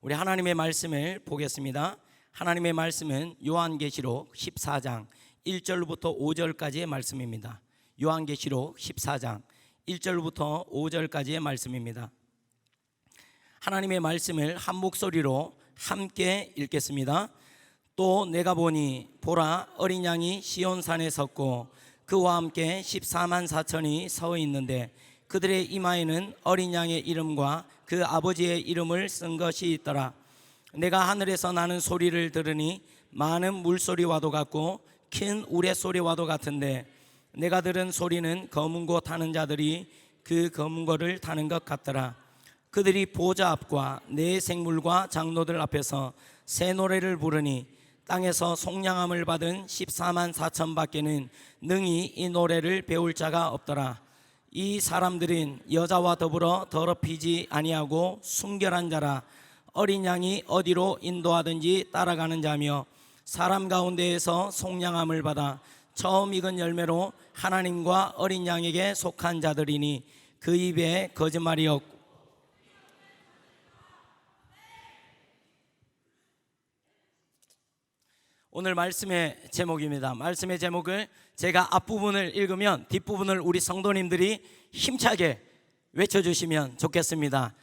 우리 하나님의 말씀을 보겠습니다. 하나님의 말씀은 요한계시록 14장 1절부터 5절까지의 말씀입니다. 요한계시록 14장 1절부터 5절까지의 말씀입니다. 하나님의 말씀을 한 목소리로 함께 읽겠습니다. 또 내가 보니 보라, 어린 양이 시온산에 섰고 그와 함께 14만 4천이 서 있는데 그들의 이마에는 어린 양의 이름과 그 아버지의 이름을 쓴 것이 있더라. 내가 하늘에서 나는 소리를 들으니 많은 물소리와도 같고 큰 우레소리와도 같은데 내가 들은 소리는 검은 고 타는 자들이 그 검은 고를 타는 것 같더라. 그들이 보좌 앞과 네 생물과 장로들 앞에서 새 노래를 부르니 땅에서 속량함을 받은 14만 4천 밖에는 능히 이 노래를 배울 자가 없더라. 이 사람들은 여자와 더불어 더럽히지 아니하고 순결한 자라. 어린 양이 어디로 인도하든지 따라가는 자며 사람 가운데에서 속량함을 받아 처음 익은 열매로 하나님과 어린 양에게 속한 자들이니 그 입에 거짓말이 없고. 오늘 말씀의 제목입니다. 말씀의 제목을 제가 앞부분을 읽으면 뒷부분을 우리 성도님들이 힘차게 외쳐주시면 좋겠습니다.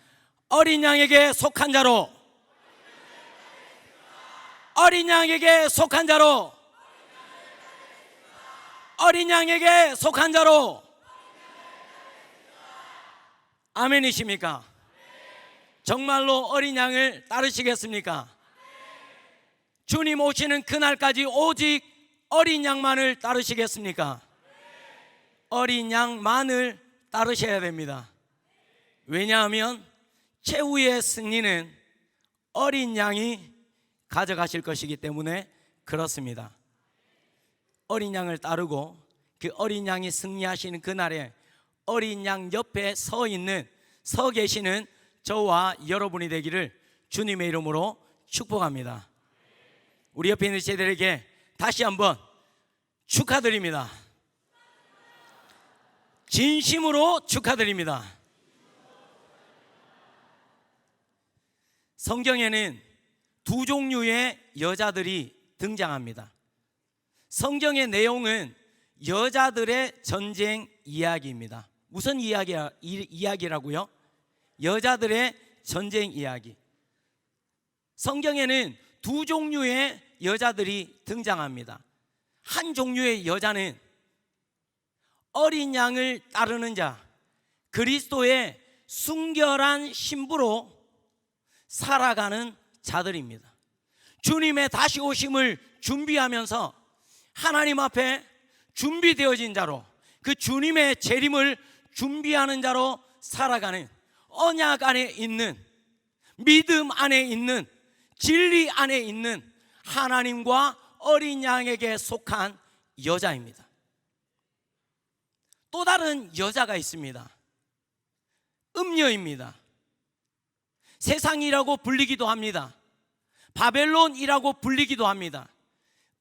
어린 양에게 속한 자로, 어린 양에게 속한 자로, 어린 양에게 속한 자로. 아멘이십니까? 정말로 어린 양을 따르시겠습니까? 주님 오시는 그날까지 오직 어린 양만을 따르시겠습니까? 어린 양만을 따르셔야 됩니다. 왜냐하면 최후의 승리는 어린 양이 가져가실 것이기 때문에 그렇습니다. 어린 양을 따르고 그 어린 양이 승리하시는 그날에 어린 양 옆에 서 계시는 저와 여러분이 되기를 주님의 이름으로 축복합니다. 우리 옆에 있는 제들에게 다시 한번 축하드립니다. 진심으로 축하드립니다. 성경에는 두 종류의 여자들이 등장합니다. 성경의 내용은 여자들의 전쟁 이야기입니다. 무슨 이야기라고요? 여자들의 전쟁 이야기. 성경에는 두 종류의 여자들이 등장합니다. 한 종류의 여자는 어린 양을 따르는 자, 그리스도의 순결한 신부로 살아가는 자들입니다. 주님의 다시 오심을 준비하면서 하나님 앞에 준비되어진 자로, 그 주님의 재림을 준비하는 자로 살아가는, 언약 안에 있는, 믿음 안에 있는, 진리 안에 있는 하나님과 어린 양에게 속한 여자입니다. 또 다른 여자가 있습니다. 음녀입니다. 세상이라고 불리기도 합니다. 바벨론이라고 불리기도 합니다.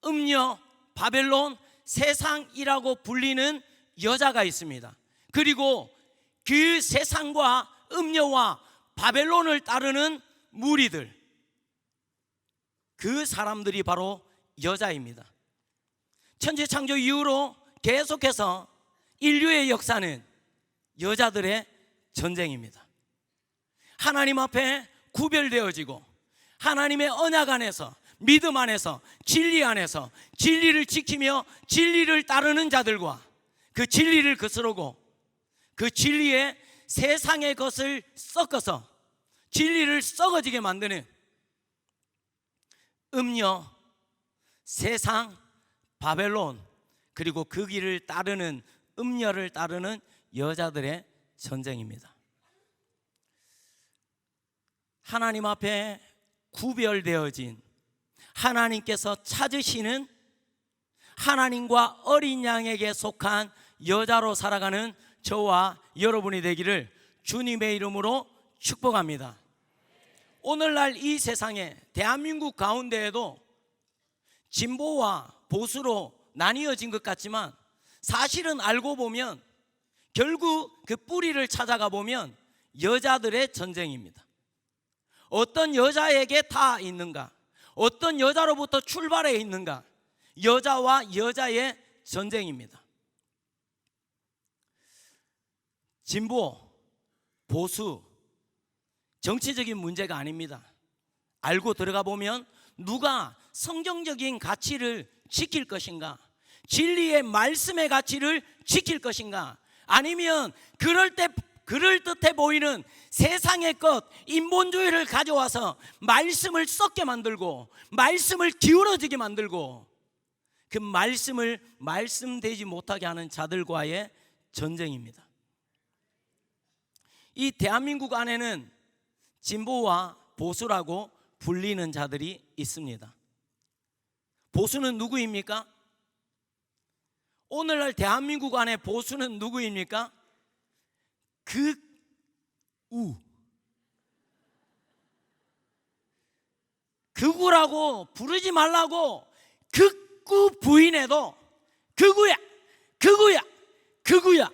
음녀, 바벨론, 세상이라고 불리는 여자가 있습니다. 그리고 그 세상과 음녀와 바벨론을 따르는 무리들, 그 사람들이 바로 여자입니다. 천지창조 이후로 계속해서 인류의 역사는 여자들의 전쟁입니다. 하나님 앞에 구별되어지고 하나님의 언약 안에서, 믿음 안에서, 진리 안에서 진리를 지키며 진리를 따르는 자들과 그 진리를 거스르고 그 진리에 세상의 것을 섞어서 진리를 썩어지게 만드는 음녀, 세상, 바벨론, 그리고 그 길을 따르는 음녀를 따르는 여자들의 전쟁입니다. 하나님 앞에 구별되어진, 하나님께서 찾으시는 하나님과 어린 양에게 속한 여자로 살아가는 저와 여러분이 되기를 주님의 이름으로 축복합니다. 오늘날 이 세상에, 대한민국 가운데에도 진보와 보수로 나뉘어진 것 같지만 사실은 알고 보면 결국 그 뿌리를 찾아가 보면 여자들의 전쟁입니다. 어떤 여자에게 다 있는가? 어떤 여자로부터 출발해 있는가? 여자와 여자의 전쟁입니다. 진보, 보수, 정치적인 문제가 아닙니다. 알고 들어가 보면 누가 성경적인 가치를 지킬 것인가? 진리의 말씀의 가치를 지킬 것인가? 아니면 그럴듯해 보이는 세상의 것, 인본주의를 가져와서 말씀을 썩게 만들고 말씀을 기울어지게 만들고 그 말씀을 말씀되지 못하게 하는 자들과의 전쟁입니다. 이 대한민국 안에는 진보와 보수라고 불리는 자들이 있습니다. 보수는 누구입니까? 오늘날 대한민국 안에 보수는 누구입니까? 극우라고 부르지 말라고 극구 부인해도 극우야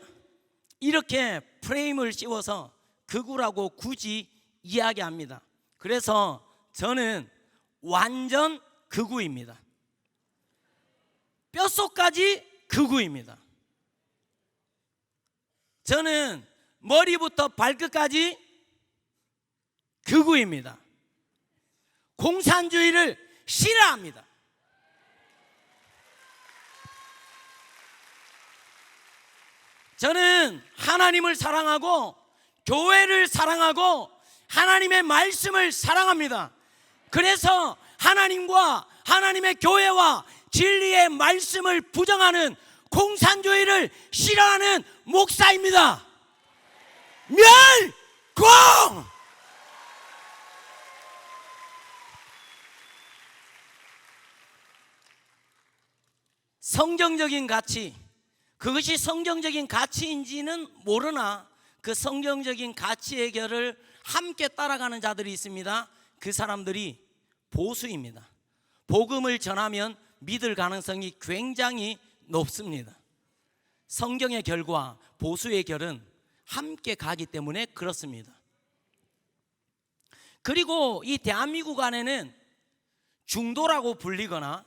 이렇게 프레임을 씌워서 극우라고 굳이 이야기합니다. 그래서 저는 완전 극우입니다. 뼛속까지 극우입니다. 저는 머리부터 발끝까지 극우입니다. 공산주의를 싫어합니다. 저는 하나님을 사랑하고 교회를 사랑하고 하나님의 말씀을 사랑합니다. 그래서 하나님과 하나님의 교회와 진리의 말씀을 부정하는 공산주의를 싫어하는 목사입니다. 멸공! 성경적인 가치, 그것이 성경적인 가치인지는 모르나 그 성경적인 가치의 결을 함께 따라가는 자들이 있습니다. 그 사람들이 보수입니다. 복음을 전하면 믿을 가능성이 굉장히 높습니다. 성경의 결과 보수의 결은 함께 가기 때문에 그렇습니다. 그리고 이 대한민국 안에는 중도라고 불리거나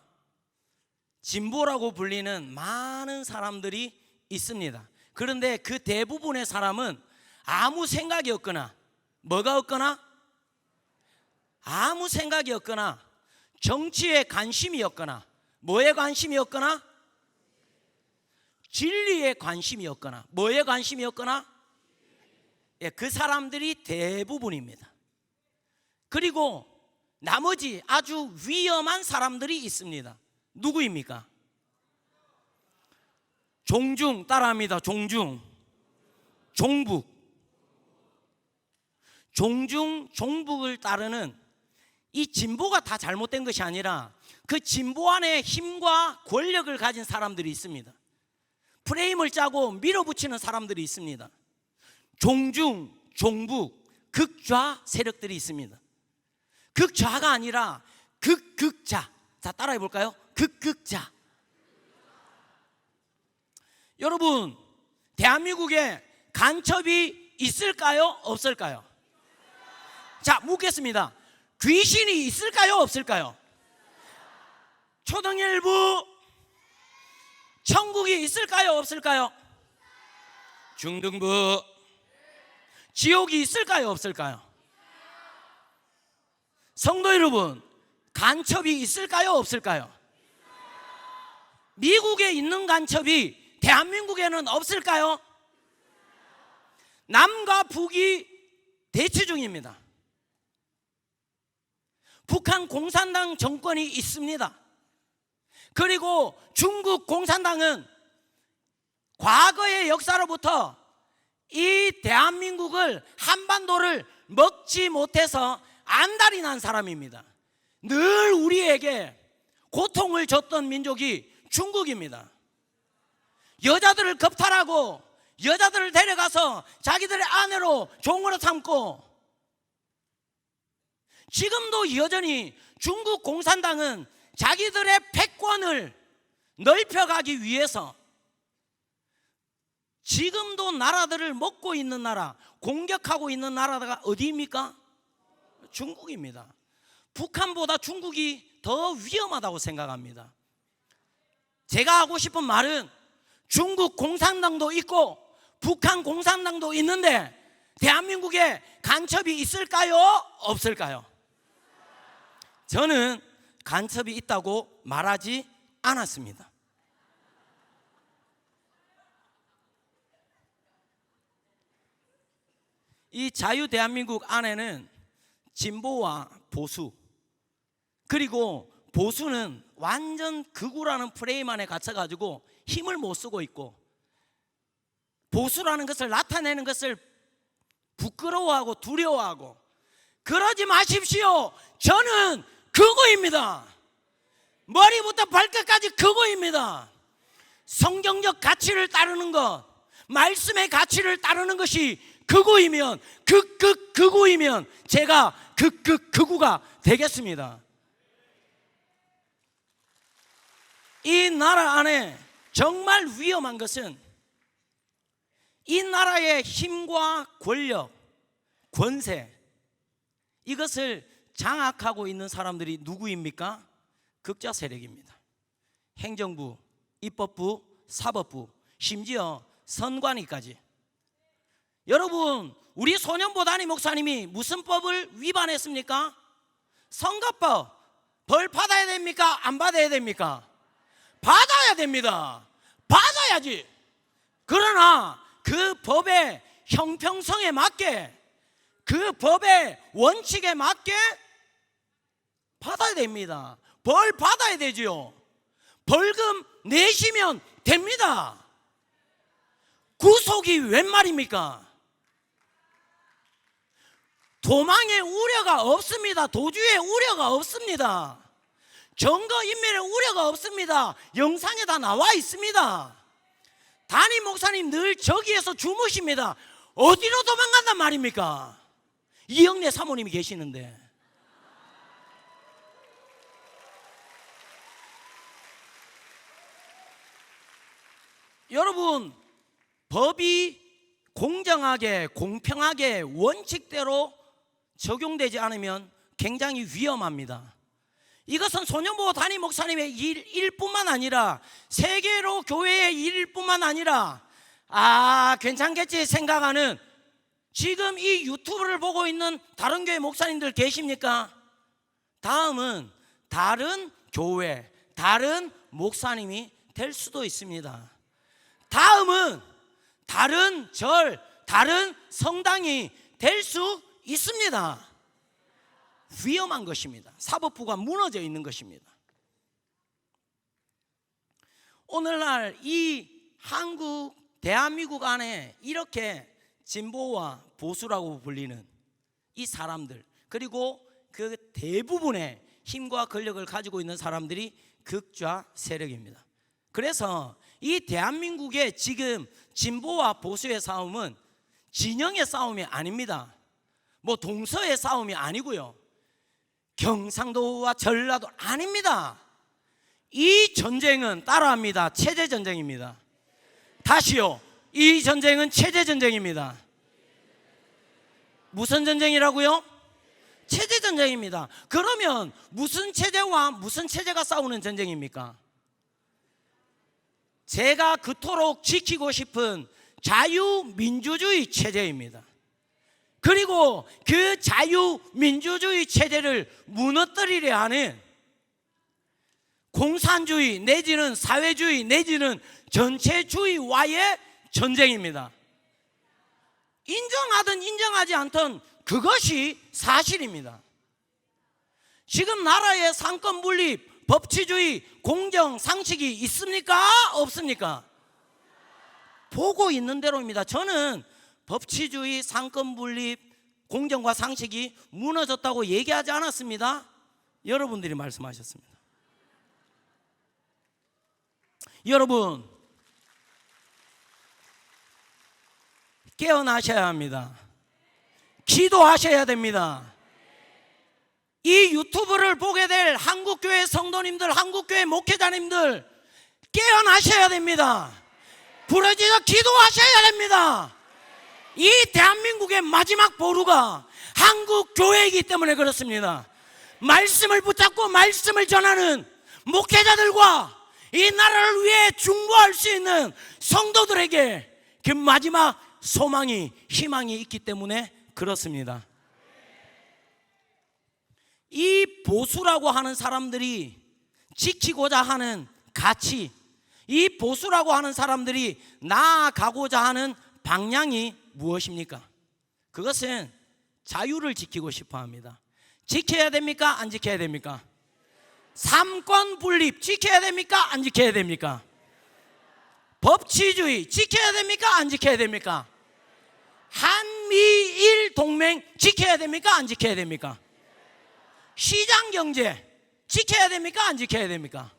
진보라고 불리는 많은 사람들이 있습니다. 그런데 그 대부분의 사람은 아무 생각이 없거나 뭐가 없거나 아무 생각이 없거나 정치에 관심이 없거나 뭐에 관심이 없거나 진리에 관심이 없거나 뭐에 관심이 없거나 그 사람들이 대부분입니다. 그리고 나머지 아주 위험한 사람들이 있습니다. 누구입니까? 종중 따라합니다. 종중, 종북. 종중, 종북을 따르는 이 진보가 다 잘못된 것이 아니라 그 진보 안에 힘과 권력을 가진 사람들이 있습니다. 프레임을 짜고 밀어붙이는 사람들이 있습니다. 종중, 종북, 극좌 세력들이 있습니다. 극좌가 아니라 극극자. 자, 따라해 볼까요? 극극자. 여러분, 대한민국에 간첩이 있을까요? 없을까요? 자, 묻겠습니다. 귀신이 있을까요? 없을까요? 초등일부 천국이 있을까요? 없을까요? 중등부 지옥이 있을까요? 없을까요? 성도 여러분, 간첩이 있을까요? 없을까요? 미국에 있는 간첩이 대한민국에는 없을까요? 남과 북이 대치 중입니다. 북한 공산당 정권이 있습니다. 그리고 중국 공산당은 과거의 역사로부터 이 대한민국을, 한반도를 먹지 못해서 안달이 난 사람입니다. 늘 우리에게 고통을 줬던 민족이 중국입니다. 여자들을 겁탈하고 여자들을 데려가서 자기들의 아내로 종으로 삼고, 지금도 여전히 중국 공산당은 자기들의 패권을 넓혀가기 위해서 지금도 나라들을 먹고 있는 나라, 공격하고 있는 나라가 어디입니까? 중국입니다. 북한보다 중국이 더 위험하다고 생각합니다. 제가 하고 싶은 말은 중국 공산당도 있고 북한 공산당도 있는데 대한민국에 간첩이 있을까요? 없을까요? 저는 간첩이 있다고 말하지 않았습니다. 이 자유 대한민국 안에는 진보와 보수, 그리고 보수는 완전 극우라는 프레임 안에 갇혀가지고 힘을 못 쓰고 있고, 보수라는 것을 나타내는 것을 부끄러워하고 두려워하고, 그러지 마십시오. 저는 극우입니다. 머리부터 발끝까지 극우입니다. 성경적 가치를 따르는 것, 말씀의 가치를 따르는 것이 극우이면, 극우이면 제가 극우가 되겠습니다. 이 나라 안에 정말 위험한 것은 이 나라의 힘과 권력, 권세, 이것을 장악하고 있는 사람들이 누구입니까? 극좌 세력입니다. 행정부, 입법부, 사법부, 심지어 선관위까지. 여러분, 우리 소년보 담임 목사님이 무슨 법을 위반했습니까? 선거법. 벌 받아야 됩니까? 안 받아야 됩니까? 받아야 됩니다. 받아야지. 그러나 그 법의 형평성에 맞게, 그 법의 원칙에 맞게 받아야 됩니다. 벌 받아야 되지요. 벌금 내시면 됩니다. 구속이 웬 말입니까? 도망의 우려가 없습니다. 도주의 우려가 없습니다. 증거인멸의 우려가 없습니다. 영상에 다 나와 있습니다. 담임 목사님 늘 저기에서 주무십니다. 어디로 도망간단 말입니까? 이영래 사모님이 계시는데. 여러분, 법이 공정하게, 공평하게, 원칙대로 적용되지 않으면 굉장히 위험합니다. 이것은 소년보 담임 목사님의 일뿐만 아니라 세계로 교회의 일일 뿐만 아니라 괜찮겠지 생각하는 지금 이 유튜브를 보고 있는 다른 교회 목사님들 계십니까? 다음은 다른 교회, 다른 목사님이 될 수도 있습니다. 다음은 다른 절, 다른 성당이 될 수 있습니다. 위험한 것입니다. 사법부가 무너져 있는 것입니다. 오늘날 이 한국, 대한민국 안에 이렇게 진보와 보수라고 불리는 이 사람들, 그리고 그 대부분의 힘과 권력을 가지고 있는 사람들이 극좌 세력입니다. 그래서 이 대한민국의 지금 진보와 보수의 싸움은 진영의 싸움이 아닙니다. 뭐 동서의 싸움이 아니고요, 경상도와 전라도 아닙니다. 이 전쟁은 따라합니다. 체제 전쟁입니다. 다시요, 이 전쟁은 체제 전쟁입니다. 무슨 전쟁이라고요? 체제 전쟁입니다. 그러면 무슨 체제와 무슨 체제가 싸우는 전쟁입니까? 제가 그토록 지키고 싶은 자유민주주의 체제입니다. 그리고 그 자유민주주의 체제를 무너뜨리려 하는 공산주의 내지는 사회주의 내지는 전체주의와의 전쟁입니다. 인정하든 인정하지 않든 그것이 사실입니다. 지금 나라의 상권 분립, 법치주의, 공정, 상식이 있습니까? 없습니까? 보고 있는 대로입니다. 저는 법치주의, 상권 분립, 공정과 상식이 무너졌다고 얘기하지 않았습니다. 여러분들이 말씀하셨습니다. 여러분, 깨어나셔야 합니다. 기도하셔야 됩니다. 이 유튜브를 보게 될 한국교회 성도님들, 한국교회 목회자님들 깨어나셔야 됩니다. 부르짖어 기도하셔야 됩니다. 이 대한민국의 마지막 보루가 한국 교회이기 때문에 그렇습니다. 말씀을 붙잡고 말씀을 전하는 목회자들과 이 나라를 위해 중보할 수 있는 성도들에게 그 마지막 소망이, 희망이 있기 때문에 그렇습니다. 이 보수라고 하는 사람들이 지키고자 하는 가치, 이 보수라고 하는 사람들이 나아가고자 하는 방향이 무엇입니까? 그것은 자유를 지키고 싶어 합니다. 지켜야 됩니까? 안 지켜야 됩니까? 삼권 분립 지켜야 됩니까? 안 지켜야 됩니까? 법치주의 지켜야 됩니까? 안 지켜야 됩니까? 한미일 동맹 지켜야 됩니까? 안 지켜야 됩니까? 시장경제 지켜야 됩니까? 안 지켜야 됩니까?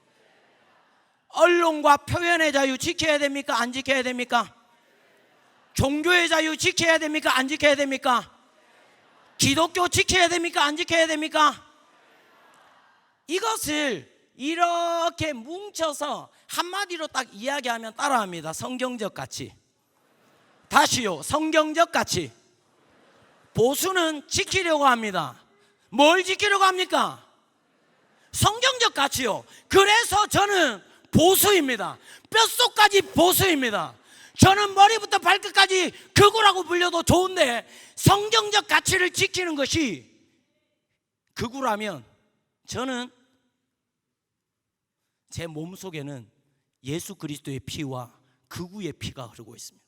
언론과 표현의 자유 지켜야 됩니까? 안 지켜야 됩니까? 종교의 자유 지켜야 됩니까? 안 지켜야 됩니까? 기독교 지켜야 됩니까? 안 지켜야 됩니까? 이것을 이렇게 뭉쳐서 한마디로 딱 이야기하면 따라합니다. 성경적 가치. 다시요, 성경적 가치. 보수는 지키려고 합니다. 뭘 지키려고 합니까? 성경적 가치요. 그래서 저는 보수입니다. 뼛속까지 보수입니다. 저는 머리부터 발끝까지 극우라고 불려도 좋은데 성경적 가치를 지키는 것이 극우라면 저는 제 몸속에는 예수 그리스도의 피와 극우의 피가 흐르고 있습니다.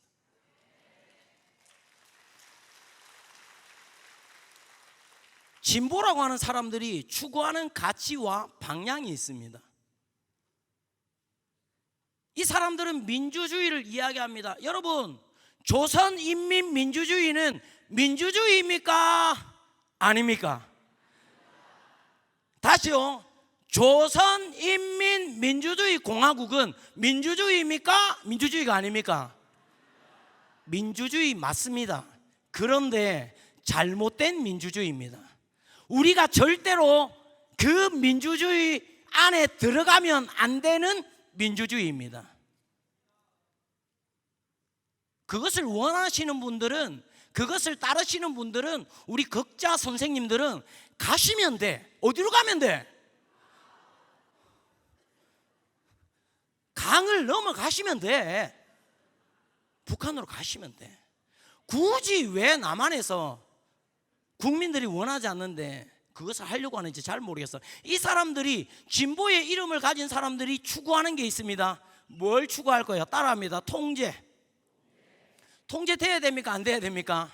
진보라고 하는 사람들이 추구하는 가치와 방향이 있습니다. 이 사람들은 민주주의를 이야기합니다. 여러분, 조선인민민주주의는 민주주의입니까? 아닙니까? 다시요. 조선인민민주주의공화국은 민주주의입니까? 민주주의가 아닙니까? 민주주의 맞습니다. 그런데 잘못된 민주주의입니다. 우리가 절대로 그 민주주의 안에 들어가면 안 되는 민주주의입니다. 그것을 원하시는 분들은, 그것을 따르시는 분들은, 우리 극자 선생님들은 가시면 돼. 어디로 가면 돼? 강을 넘어가시면 돼. 북한으로 가시면 돼. 굳이 왜 남한에서 국민들이 원하지 않는데 그것을 하려고 하는지 잘 모르겠어. 이 사람들이, 진보의 이름을 가진 사람들이 추구하는 게 있습니다. 뭘 추구할 거예요? 따라합니다. 통제. 통제 돼야 됩니까? 안 돼야 됩니까?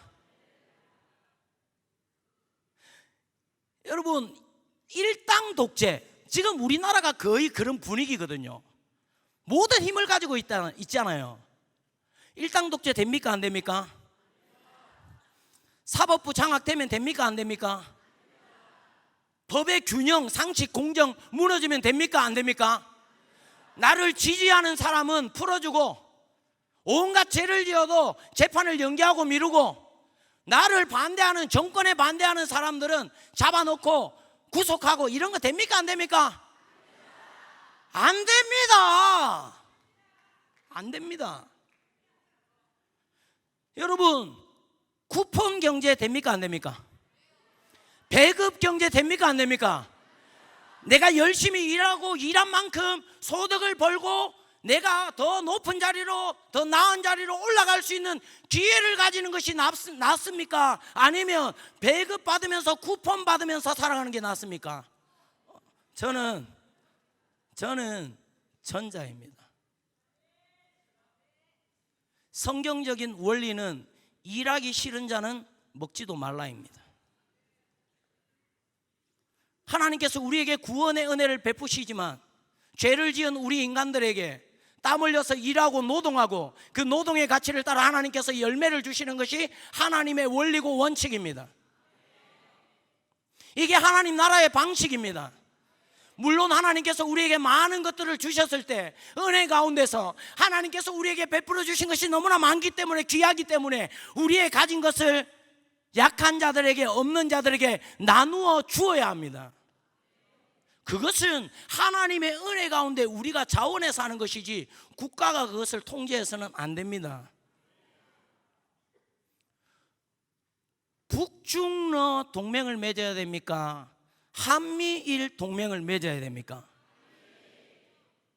여러분, 일당 독재, 지금 우리나라가 거의 그런 분위기거든요. 모든 힘을 가지고 있잖아요. 일당 독재 됩니까? 안 됩니까? 사법부 장악되면 됩니까? 안 됩니까? 법의 균형, 상식, 공정 무너지면 됩니까? 안 됩니까? 나를 지지하는 사람은 풀어주고 온갖 죄를 지어도 재판을 연기하고 미루고, 나를 반대하는, 정권에 반대하는 사람들은 잡아놓고 구속하고, 이런 거 됩니까? 안 됩니까? 안 됩니다. 안 됩니다. 여러분, 쿠폰 경제 됩니까? 안 됩니까? 배급 경제 됩니까? 안 됩니까? 내가 열심히 일하고 일한 만큼 소득을 벌고 내가 더 높은 자리로, 더 나은 자리로 올라갈 수 있는 기회를 가지는 것이 낫습니까? 아니면 배급 받으면서 쿠폰 받으면서 살아가는 게 낫습니까? 저는 전자입니다. 성경적인 원리는 일하기 싫은 자는 먹지도 말라입니다. 하나님께서 우리에게 구원의 은혜를 베푸시지만 죄를 지은 우리 인간들에게 땀 흘려서 일하고 노동하고 그 노동의 가치를 따라 하나님께서 열매를 주시는 것이 하나님의 원리고 원칙입니다. 이게 하나님 나라의 방식입니다. 물론 하나님께서 우리에게 많은 것들을 주셨을 때 은혜 가운데서 하나님께서 우리에게 베풀어 주신 것이 너무나 많기 때문에, 귀하기 때문에 우리의 가진 것을 약한 자들에게, 없는 자들에게 나누어 주어야 합니다. 그것은 하나님의 은혜 가운데 우리가 자원해서 하는 것이지 국가가 그것을 통제해서는 안 됩니다. 북중러 동맹을 맺어야 됩니까? 한미일 동맹을 맺어야 됩니까?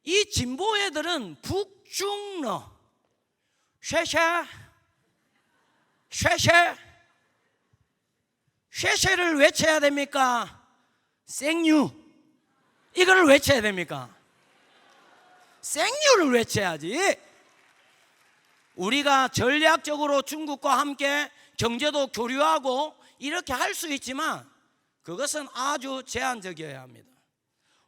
이 진보 애들은 북중러 쉐쉐를 외쳐야 됩니까? 생유 이거를 외쳐야 됩니까? 생유를 외쳐야지. 우리가 전략적으로 중국과 함께 경제도 교류하고 이렇게 할 수 있지만 그것은 아주 제한적이어야 합니다.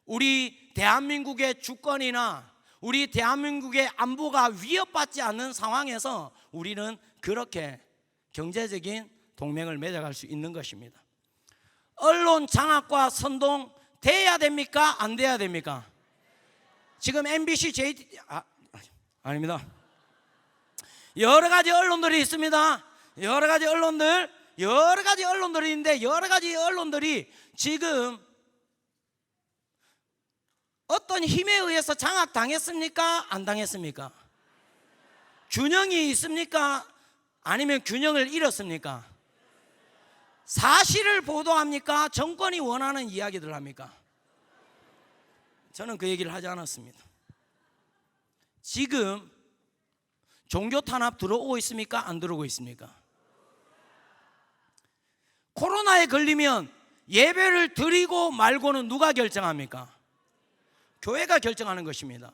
우리 대한민국의 주권이나 우리 대한민국의 안보가 위협받지 않는 상황에서 우리는 그렇게 경제적인 동맹을 맺어갈 수 있는 것입니다. 언론 장악과 선동 돼야 됩니까? 안 돼야 됩니까? 지금 MBC, JTBC 아닙니다. 여러 가지 언론들이 있습니다. 여러 가지 언론들이 있는데 여러 가지 언론들이 지금 어떤 힘에 의해서 장악당했습니까? 안 당했습니까? 균형이 있습니까? 아니면 균형을 잃었습니까? 사실을 보도합니까? 정권이 원하는 이야기들 합니까? 저는 그 얘기를 하지 않았습니다. 지금 종교 탄압 들어오고 있습니까? 안 들어오고 있습니까? 코로나에 걸리면 예배를 드리고 말고는 누가 결정합니까? 교회가 결정하는 것입니다.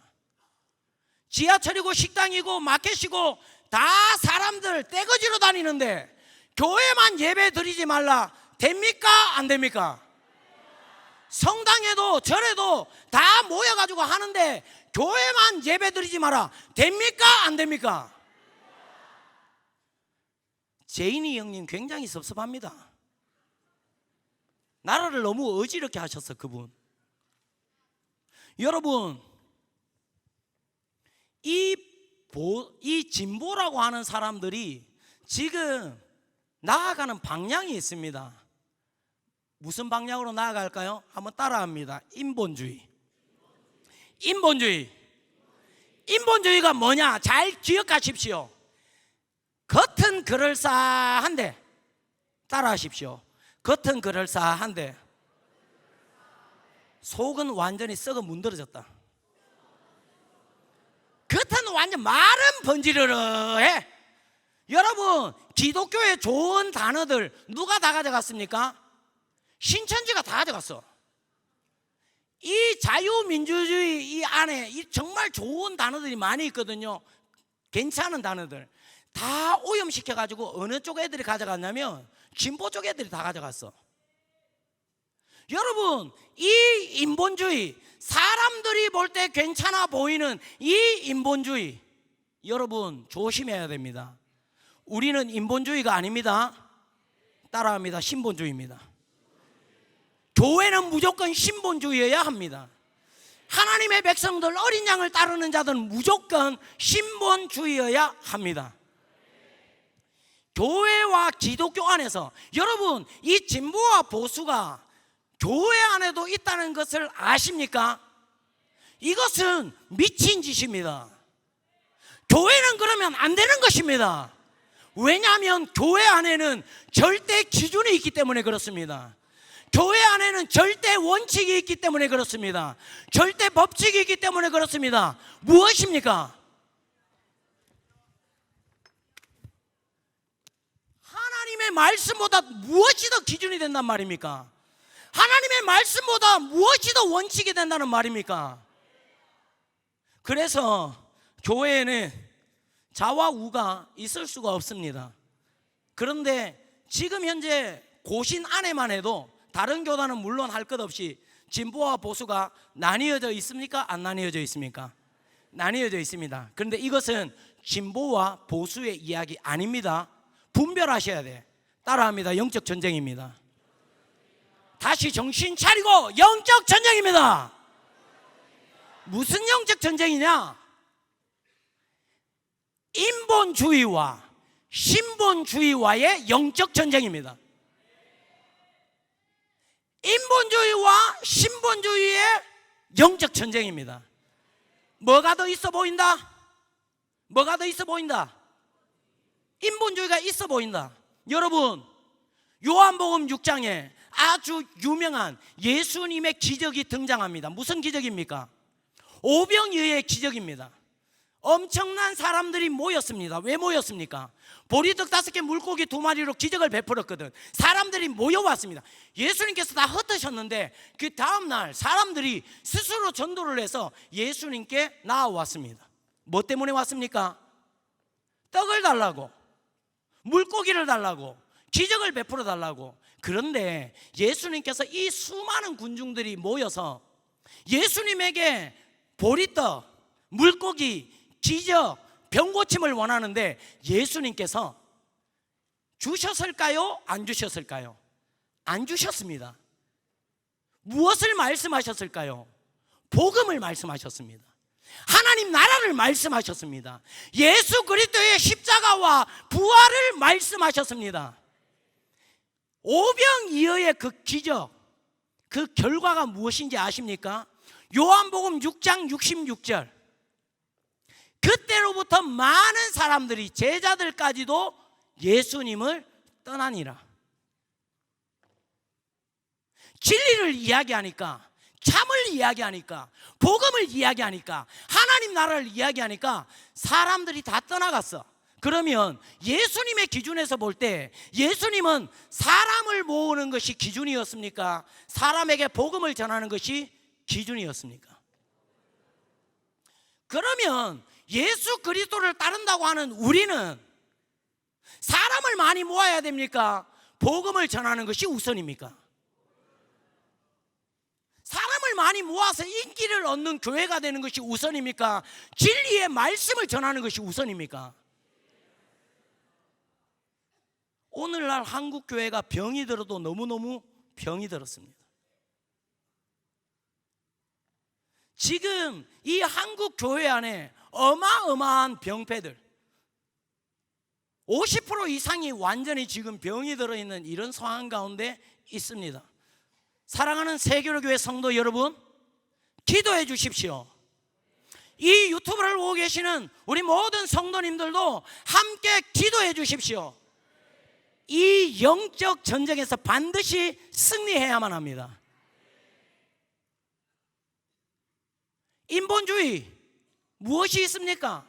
지하철이고 식당이고 마켓이고 다 사람들 떼거지로 다니는데 교회만 예배 드리지 말라 됩니까? 안 됩니까? 성당에도 절에도 다 모여가지고 하는데 교회만 예배 드리지 마라 됩니까? 안 됩니까? 제인이 형님 굉장히 섭섭합니다. 나라를 너무 어지럽게 하셨어 그분. 여러분 이 진보라고 하는 사람들이 지금 나아가는 방향이 있습니다. 무슨 방향으로 나아갈까요? 한번 따라합니다. 인본주의가 뭐냐? 잘 기억하십시오. 겉은 그럴싸한데 따라하십시오. 겉은 그럴싸한데 속은 완전히 썩어 문드러졌다. 겉은 완전 말은 번지르르해. 여러분 기독교의 좋은 단어들 누가 다 가져갔습니까? 신천지가 다 가져갔어. 이 자유민주주의 이 안에 정말 좋은 단어들이 많이 있거든요. 괜찮은 단어들 다 오염시켜가지고 어느 쪽 애들이 가져갔냐면 진보 쪽 애들이 다 가져갔어. 여러분 이 인본주의 사람들이 볼 때 괜찮아 보이는 이 인본주의 여러분 조심해야 됩니다. 우리는 인본주의가 아닙니다. 따라합니다. 신본주의입니다. 교회는 무조건 신본주의여야 합니다. 하나님의 백성들 어린 양을 따르는 자들은 무조건 신본주의여야 합니다. 교회와 기독교 안에서 여러분 이 진보와 보수가 교회 안에도 있다는 것을 아십니까? 이것은 미친 짓입니다. 교회는 그러면 안 되는 것입니다. 왜냐하면 교회 안에는 절대 기준이 있기 때문에 그렇습니다. 교회 안에는 절대 원칙이 있기 때문에 그렇습니다. 절대 법칙이 있기 때문에 그렇습니다. 무엇입니까? 하나님의 말씀보다 무엇이 더 기준이 된단 말입니까? 하나님의 말씀보다 무엇이 더 원칙이 된다는 말입니까? 그래서 교회에는 자와 우가 있을 수가 없습니다. 그런데 지금 현재 고신 안에만 해도 다른 교단은 물론 할 것 없이 진보와 보수가 나뉘어져 있습니까? 안 나뉘어져 있습니까? 나뉘어져 있습니다. 그런데 이것은 진보와 보수의 이야기 아닙니다. 분별하셔야 돼. 따라합니다. 영적 전쟁입니다. 다시 정신 차리고 영적 전쟁입니다. 무슨 영적 전쟁이냐? 인본주의와 신본주의와의 영적 전쟁입니다. 인본주의와 신본주의의 영적 전쟁입니다. 뭐가 더 있어 보인다? 뭐가 더 있어 보인다? 인본주의가 있어 보인다. 여러분 요한복음 6장에 아주 유명한 예수님의 기적이 등장합니다. 무슨 기적입니까? 오병이어의 기적입니다. 엄청난 사람들이 모였습니다. 왜 모였습니까? 보리떡 5개 물고기 2마리로 기적을 베풀었거든. 사람들이 모여왔습니다. 예수님께서 다 흩으셨는데 그 다음날 사람들이 스스로 전도를 해서 예수님께 나아왔습니다. 뭐 때문에 왔습니까? 떡을 달라고, 물고기를 달라고, 기적을 베풀어 달라고. 그런데 예수님께서 이 수많은 군중들이 모여서 예수님에게 보리떡, 물고기, 기적, 병고침을 원하는데 예수님께서 주셨을까요? 안 주셨을까요? 안 주셨습니다. 무엇을 말씀하셨을까요? 복음을 말씀하셨습니다. 하나님 나라를 말씀하셨습니다. 예수 그리스도의 십자가와 부활을 말씀하셨습니다. 오병이어의 그 기적, 그 결과가 무엇인지 아십니까? 요한복음 6장 66절. 그때로부터 많은 사람들이, 제자들까지도 예수님을 떠나니라. 진리를 이야기하니까, 참을 이야기하니까, 복음을 이야기하니까, 하나님 나라를 이야기하니까 사람들이 다 떠나갔어. 그러면 예수님의 기준에서 볼 때 예수님은 사람을 모으는 것이 기준이었습니까? 사람에게 복음을 전하는 것이 기준이었습니까? 그러면 예수 그리스도를 따른다고 하는 우리는 사람을 많이 모아야 됩니까? 복음을 전하는 것이 우선입니까? 사람을 많이 모아서 인기를 얻는 교회가 되는 것이 우선입니까? 진리의 말씀을 전하는 것이 우선입니까? 오늘날 한국 교회가 병이 들어도 너무너무 병이 들었습니다. 지금 이 한국 교회 안에 어마어마한 병폐들, 50% 이상이 완전히 지금 병이 들어있는 이런 상황 가운데 있습니다. 사랑하는 세교로교회 성도 여러분, 기도해 주십시오. 이 유튜브를 보고 계시는 우리 모든 성도님들도 함께 기도해 주십시오. 이 영적 전쟁에서 반드시 승리해야만 합니다. 인본주의 무엇이 있습니까?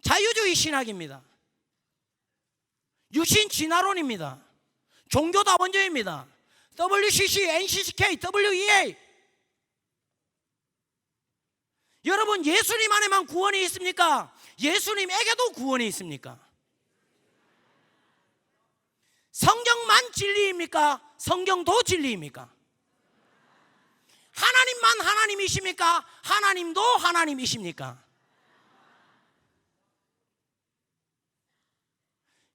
자유주의 신학입니다. 유신 진화론입니다. 종교다원주의입니다. WCC, NCCK, WEA. 여러분, 예수님 안에만 구원이 있습니까? 예수님에게도 구원이 있습니까? 성경만 진리입니까? 성경도 진리입니까? 하나님만 하나님이십니까? 하나님도 하나님이십니까?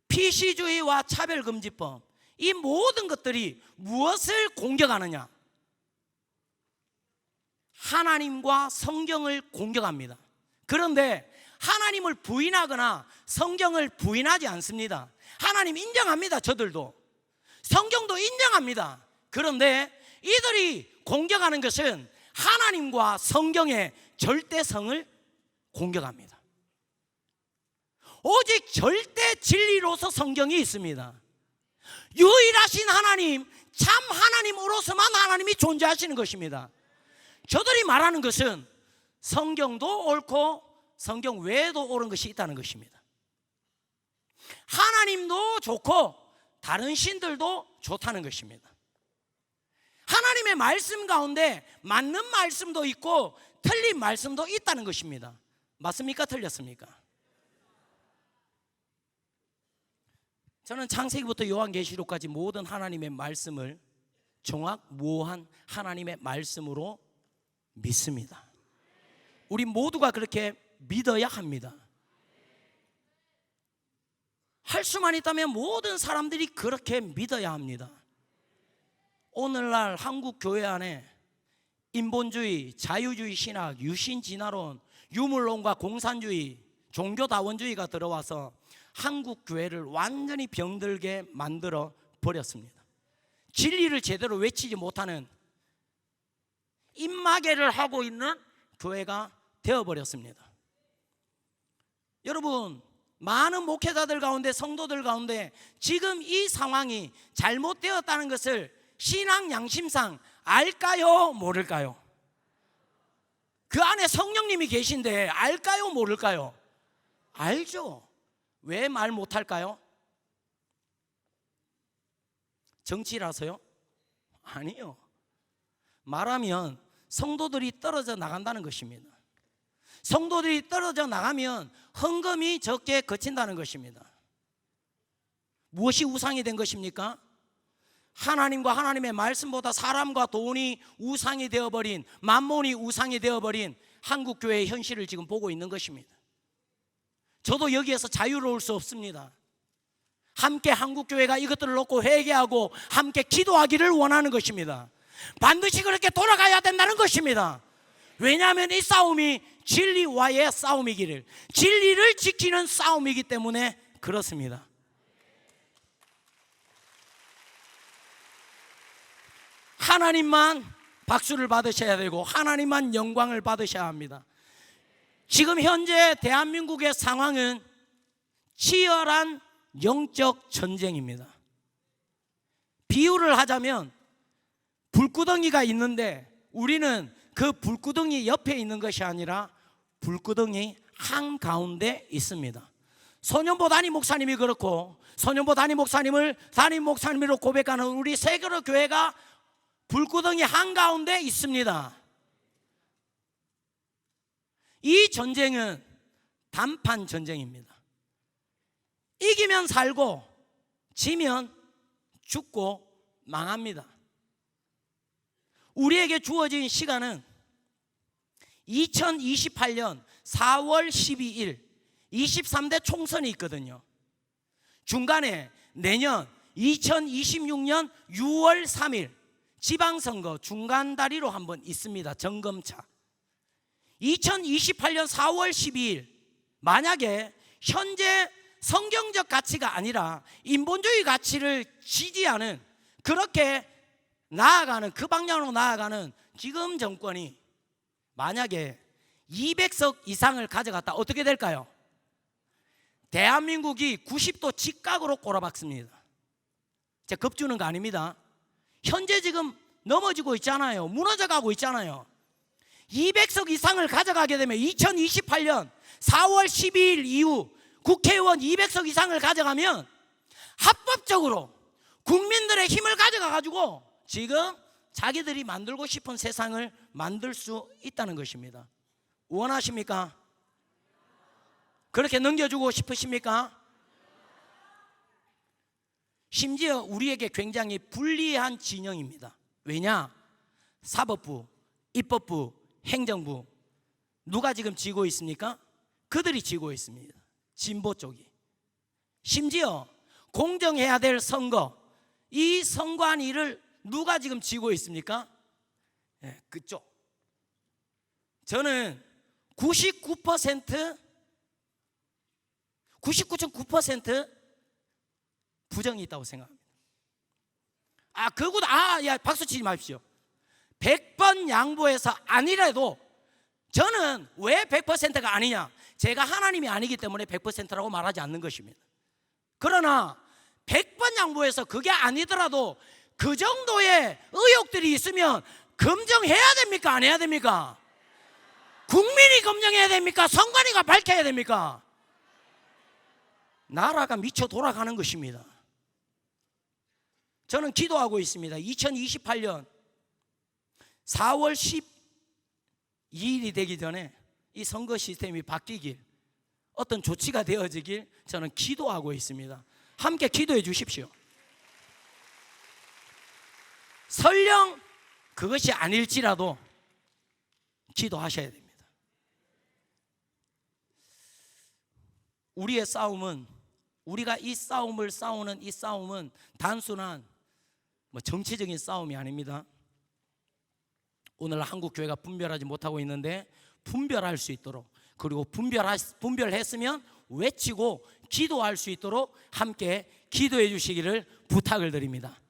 피시주의와 차별금지법, 이 모든 것들이 무엇을 공격하느냐? 하나님과 성경을 공격합니다. 그런데 하나님을 부인하거나 성경을 부인하지 않습니다. 하나님 인정합니다. 저들도 성경도 인정합니다. 그런데 이들이 공격하는 것은 하나님과 성경의 절대성을 공격합니다. 오직 절대 진리로서 성경이 있습니다. 유일하신 하나님, 참 하나님으로서만 하나님이 존재하시는 것입니다. 저들이 말하는 것은 성경도 옳고 성경 외에도 옳은 것이 있다는 것입니다. 하나님도 좋고 다른 신들도 좋다는 것입니다. 하나님의 말씀 가운데 맞는 말씀도 있고 틀린 말씀도 있다는 것입니다. 맞습니까? 틀렸습니까? 저는 창세기부터 요한계시록까지 모든 하나님의 말씀을 정확무오한 하나님의 말씀으로 믿습니다. 우리 모두가 그렇게 믿어야 합니다. 할 수만 있다면 모든 사람들이 그렇게 믿어야 합니다. 오늘날 한국 교회 안에 인본주의, 자유주의 신학, 유신진화론, 유물론과 공산주의, 종교다원주의가 들어와서 한국 교회를 완전히 병들게 만들어 버렸습니다. 진리를 제대로 외치지 못하는 입마개를 하고 있는 교회가 되어버렸습니다. 여러분, 많은 목회자들 가운데, 성도들 가운데 지금 이 상황이 잘못되었다는 것을 신앙 양심상 알까요? 모를까요? 그 안에 성령님이 계신데 알까요? 모를까요? 알죠. 왜 말 못할까요? 정치라서요? 아니요. 말하면 성도들이 떨어져 나간다는 것입니다. 성도들이 떨어져 나가면 헌금이 적게 거친다는 것입니다. 무엇이 우상이 된 것입니까? 하나님과 하나님의 말씀보다 사람과 돈이 우상이 되어버린, 만몬이 우상이 되어버린 한국교회의 현실을 지금 보고 있는 것입니다. 저도 여기에서 자유로울 수 없습니다. 함께 한국교회가 이것들을 놓고 회개하고 함께 기도하기를 원하는 것입니다. 반드시 그렇게 돌아가야 된다는 것입니다. 왜냐하면 이 싸움이 진리와의 싸움이기를, 진리를 지키는 싸움이기 때문에 그렇습니다. 하나님만 박수를 받으셔야 되고 하나님만 영광을 받으셔야 합니다. 지금 현재 대한민국의 상황은 치열한 영적 전쟁입니다. 비유를 하자면 불구덩이가 있는데 우리는 그 불구덩이 옆에 있는 것이 아니라 불구덩이 한가운데 있습니다. 소년보 담임 목사님이 그렇고 소년보 담임 목사님을 담임 목사님으로 고백하는 우리 세계로 교회가 불구덩이 한가운데 있습니다. 이 전쟁은 단판 전쟁입니다. 이기면 살고 지면 죽고 망합니다. 우리에게 주어진 시간은 2028년 4월 12일 23대 총선이 있거든요. 중간에 내년 2026년 6월 3일 지방선거 중간 다리로 한번 있습니다. 점검차. 2028년 4월 12일 만약에 현재 성경적 가치가 아니라 인본주의 가치를 지지하는, 그렇게 나아가는, 그 방향으로 나아가는 지금 정권이 만약에 200석 이상을 가져갔다 어떻게 될까요? 대한민국이 90도 직각으로 꼬라박습니다. 제가 겁주는 거 아닙니다. 현재 지금 넘어지고 있잖아요. 무너져가고 있잖아요. 200석 이상을 가져가게 되면 2028년 4월 12일 이후 국회의원 200석 이상을 가져가면 합법적으로 국민들의 힘을 가져가가지고 지금 자기들이 만들고 싶은 세상을 만들 수 있다는 것입니다. 원하십니까? 그렇게 넘겨주고 싶으십니까? 심지어 우리에게 굉장히 불리한 진영입니다. 왜냐? 사법부, 입법부, 행정부 누가 지금 쥐고 있습니까? 그들이 쥐고 있습니다. 진보 쪽이. 심지어 공정해야 될 선거, 이 선거한 일을 누가 지금 쥐고 있습니까? 네, 그쪽. 저는 99.9% 부정이 있다고 생각합니다. 그것도 박수 치지 마십시오. 100번 양보해서 아니라도 저는 왜 100%가 아니냐? 제가 하나님이 아니기 때문에 100%라고 말하지 않는 것입니다. 그러나 100번 양보해서 그게 아니더라도 그 정도의 의혹들이 있으면 검증해야 됩니까? 안 해야 됩니까? 국민이 검증해야 됩니까? 선관위가 밝혀야 됩니까? 나라가 미쳐 돌아가는 것입니다. 저는 기도하고 있습니다. 2028년 4월 12일이 되기 전에 이 선거 시스템이 바뀌길, 어떤 조치가 되어지길 저는 기도하고 있습니다. 함께 기도해 주십시오. 설령 그것이 아닐지라도 기도하셔야 됩니다. 우리의 싸움은, 우리가 이 싸움을 싸우는 이 싸움은 단순한 정치적인 싸움이 아닙니다. 오늘 한국 교회가 분별하지 못하고 있는데 분별할 수 있도록, 그리고 분별했으면 외치고 기도할 수 있도록 함께 기도해 주시기를 부탁을 드립니다.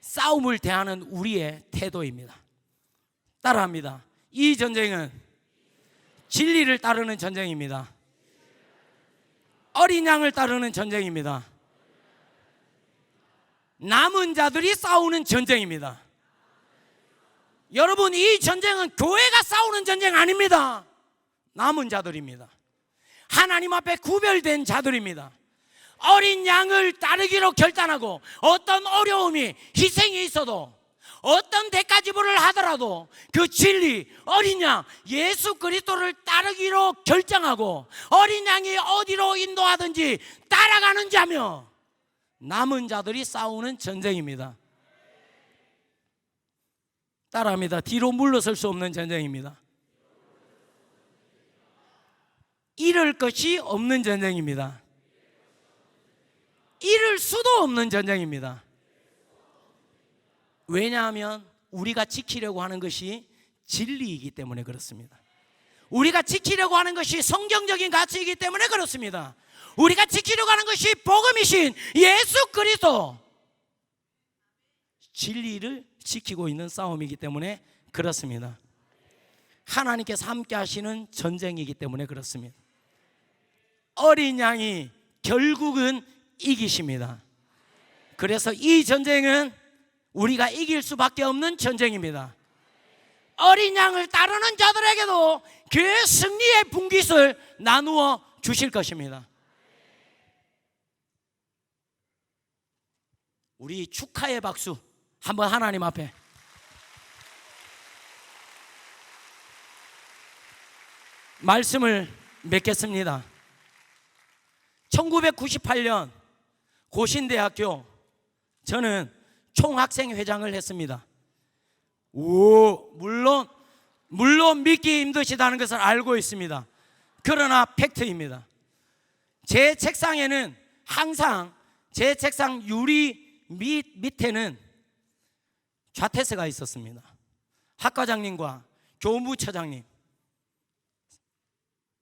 싸움을 대하는 우리의 태도입니다. 따라합니다. 이 전쟁은 진리를 따르는 전쟁입니다. 어린 양을 따르는 전쟁입니다. 남은 자들이 싸우는 전쟁입니다. 여러분, 이 전쟁은 교회가 싸우는 전쟁 아닙니다. 남은 자들입니다. 하나님 앞에 구별된 자들입니다. 어린 양을 따르기로 결단하고 어떤 어려움이, 희생이 있어도, 어떤 대가 지불을 하더라도 그 진리, 어린 양 예수 그리스도를 따르기로 결정하고 어린 양이 어디로 인도하든지 따라가는 자며 남은 자들이 싸우는 전쟁입니다. 따라합니다. 뒤로 물러설 수 없는 전쟁입니다. 잃을 것이 없는 전쟁입니다. 잃을 수도 없는 전쟁입니다. 왜냐하면 우리가 지키려고 하는 것이 진리이기 때문에 그렇습니다. 우리가 지키려고 하는 것이 성경적인 가치이기 때문에 그렇습니다. 우리가 지키려고 하는 것이 복음이신 예수 그리스도, 진리를 지키고 있는 싸움이기 때문에 그렇습니다. 하나님께서 함께 하시는 전쟁이기 때문에 그렇습니다. 어린 양이 결국은 이기십니다. 그래서 이 전쟁은 우리가 이길 수밖에 없는 전쟁입니다. 어린 양을 따르는 자들에게도 그 승리의 분깃을 나누어 주실 것입니다. 우리 축하의 박수 한번 하나님 앞에. 말씀을 맺겠습니다. 1998년 고신대학교 저는 총학생회장을 했습니다. 물론 믿기 힘드시다는 것을 알고 있습니다. 그러나 팩트입니다. 제 책상에는 항상 제 책상 유리 밑에는 좌태서가 있었습니다. 학과장님과 교무처장님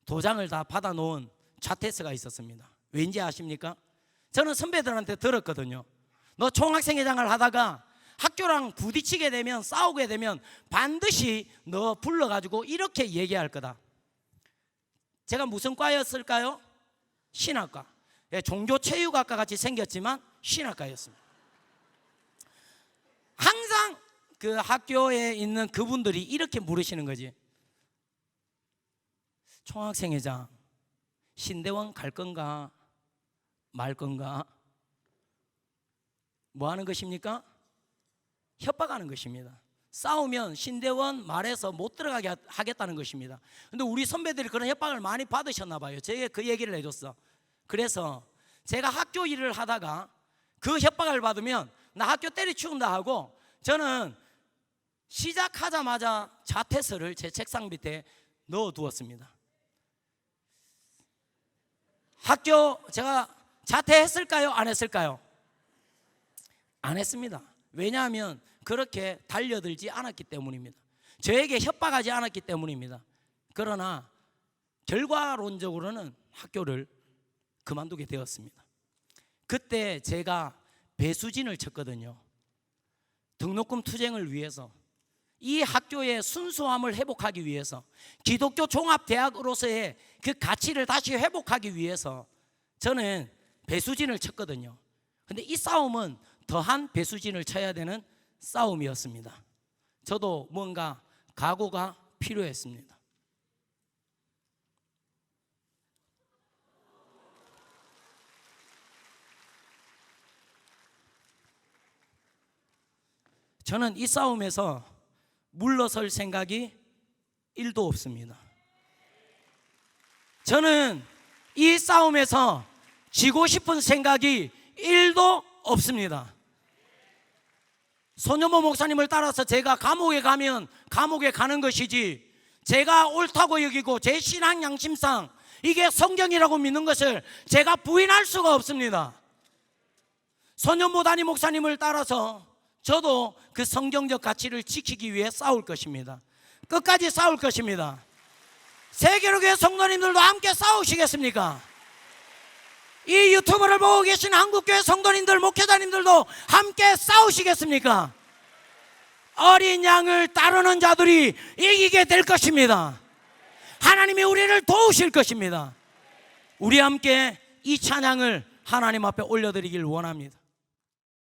도장을 다 받아 놓은 좌태서가 있었습니다. 왠지 아십니까? 저는 선배들한테 들었거든요. 너 총학생회장을 하다가 학교랑 부딪히게 되면, 싸우게 되면 반드시 너 불러가지고 이렇게 얘기할 거다. 제가 무슨 과였을까요? 신학과. 종교체육학과 같이 생겼지만 신학과였습니다. 항상 그 학교에 있는 그분들이 이렇게 물으시는 거지. 총학생회장, 신대원 갈 건가 말 건가? 뭐 하는 것입니까? 협박하는 것입니다. 싸우면 신대원 말해서 못 들어가게 하겠다는 것입니다. 근데 우리 선배들이 그런 협박을 많이 받으셨나 봐요. 제게 그 얘기를 해줬어. 그래서 제가 학교 일을 하다가 그 협박을 받으면 나 학교 때려치운다 하고 저는 시작하자마자 자퇴서를 제 책상 밑에 넣어두었습니다. 학교 제가 자퇴했을까요? 안 했을까요? 안 했습니다. 왜냐하면 그렇게 달려들지 않았기 때문입니다. 저에게 협박하지 않았기 때문입니다. 그러나 결과론적으로는 학교를 그만두게 되었습니다. 그때 제가 배수진을 쳤거든요. 등록금 투쟁을 위해서, 이 학교의 순수함을 회복하기 위해서, 기독교 종합대학으로서의 그 가치를 다시 회복하기 위해서 저는 배수진을 쳤거든요. 근데 이 싸움은 더한 배수진을 쳐야 되는 싸움이었습니다. 저도 뭔가 각오가 필요했습니다. 저는 이 싸움에서 물러설 생각이 1도 없습니다. 저는 이 싸움에서 지고 싶은 생각이 1도 없습니다. 손여모 목사님을 따라서 제가 감옥에 가면 감옥에 가는 것이지, 제가 옳다고 여기고 제 신앙 양심상 이게 성경이라고 믿는 것을 제가 부인할 수가 없습니다. 손여모 담임 목사님을 따라서 저도 그 성경적 가치를 지키기 위해 싸울 것입니다. 끝까지 싸울 것입니다. 세계로교회 성도님들도 함께 싸우시겠습니까? 이 유튜브를 보고 계신 한국교회 성도님들, 목회자님들도 함께 싸우시겠습니까? 어린 양을 따르는 자들이 이기게 될 것입니다. 하나님이 우리를 도우실 것입니다. 우리 함께 이 찬양을 하나님 앞에 올려드리길 원합니다.